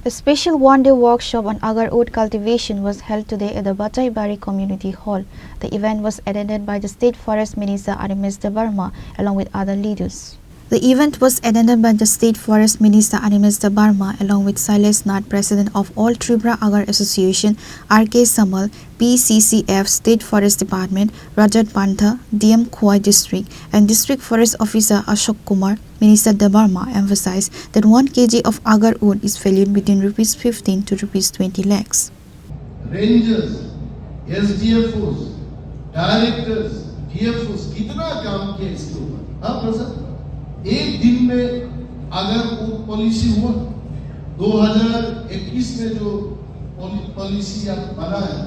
A special one-day workshop on agar oat cultivation was held today at the Bataibari Community Hall. The event was attended by the State Forest Minister Animesh Debarma along with other leaders. The event was attended by the State Forest Minister Animesh Debarma along with Silas Nath, President of All Tripura Agar Association, R.K. Samal, PCCF State Forest Department, Rajat Pantha, DM Khowai District, and District Forest Officer Ashok Kumar. Minister Debarma emphasized that 1 kg of agar wood is valued between Rs 15 to Rs 20 lakhs. Rangers, SDFOs, directors, DFOs, कितना काम किया इसके ऊपर? हाँ प्रसाद, एक दिन में अगर वो पॉलिसी हुआ, 2021 में जो पॉलिसी आप बना है,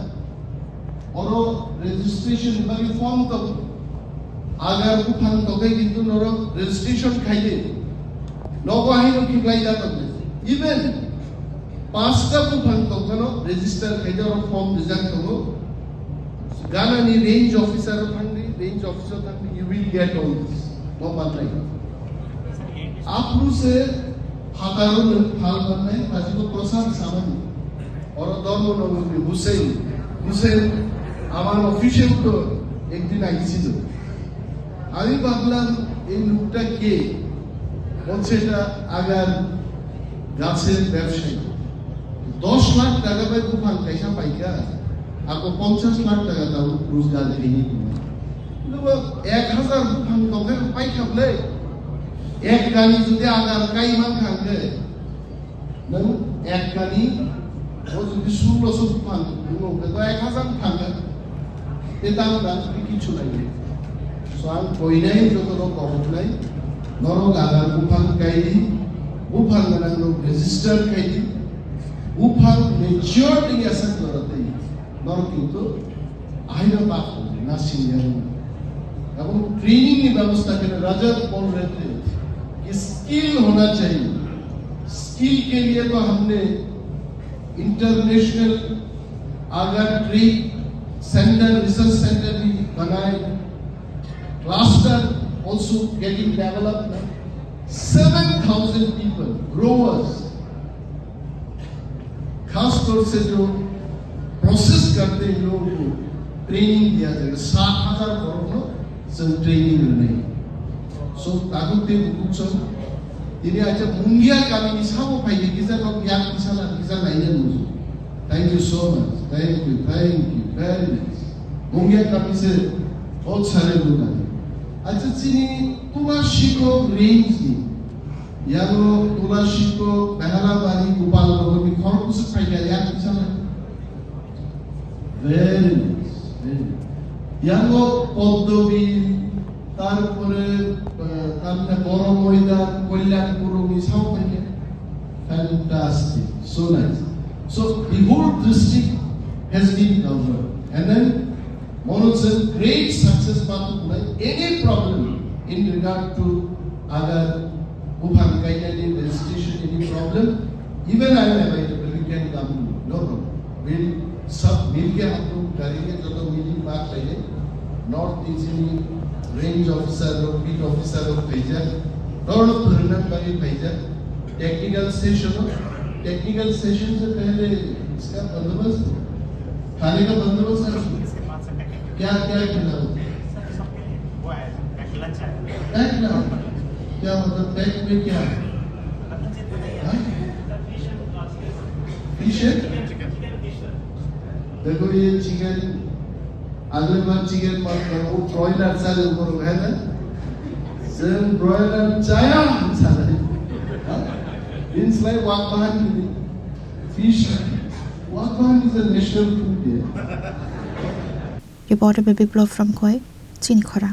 और वो रजिस्ट्रेशन बड़ी फॉर्म तब agar bukan tokai gitu norok registration kaide nogo ahino kiplai jata even pasta bukan tokano register kaide or form result togo gana ni range officer thangri you will get all this no matlai आपरू से हजारों हाल बनना है आज को प्रोत्साहन सामान्य और दोनों लोगों में हुसैन हमारा ऑफिशियल तो एक दिन आई थी तो আমি ভাবলাম এই লোকটা কে বলছে এটা আগার গাছের ব্যবসায়ী 10 লাখ টাকা পায় তুফান পয়সা পাইকা আর 50 লাখ টাকা তাও রোজগার দেয়নি কিন্তু 1000 তুফান তোকে পাই খাবলে এক গানি যদি আগার কাইমান খাবে নং এক গানি ও যদি 1600 তুফান তো 1000 খাবে এটা আমরা কিছু লাগে soal koinai joto no komplai norong agar buphang kaidi buphang nanang register kaidi buphang mature ting asat lorate norong kintu aina baat na senior এবং ट्रेनिंग की व्यवस्था के रजत बोल रहे थे कि स्किल होना चाहिए स्किल के लिए तो हमने international Agar tree centre research centre भी बनाए cluster also getting developed now. 7,000 people, growers, खास तौर से जो प्रोसेस करते हैं लोगों को ट्रेनिंग दिया जाएगा 60,000 करोड़ नो सब ट्रेनिंग नहीं so ताकूते कुछ ini aja mungia kami ini sama pakai kita kalau yang bisa lainnya musuh thank you so much thank you very much mungia kami se बहुत सारे लोग आए अच्छा चीनी तुलाशिको रेंज दी यारो तुलाशिको पहला बारी गोपाल लोगों की खौर कुछ फायदा यार किसा ना very यारो पौधों तार पुरे तामने बोरो मोइदा कोल्लान पुरो की सब बने fantastic so nice so the whole district has been covered and then Monos a great success path any problem in regard to agar Wuhan Kainali registration any problem even I am available you can come no problem we'll सब मिलके हम लोग करेंगे जो तो meeting बात पहले north eastern range officer और बीट ऑफिसर और भेजा और प्रेरणा करी भेजा टेक्निकल सेशन से पहले इसका बंदोबस्त खाने का बंदोबस्त क्या खिलाओ पैक ना क्या मतलब पैक में क्या फिश देखो ये चिकन अगले बार चिकन मत करो वो ब्रॉयलर साले ऊपर है ना सेम ब्रॉयलर चाया साले मींस लाइक वाकबान फिश वाकबान is a national food here Reporter Baby Blow from Khoi, Chinkhora.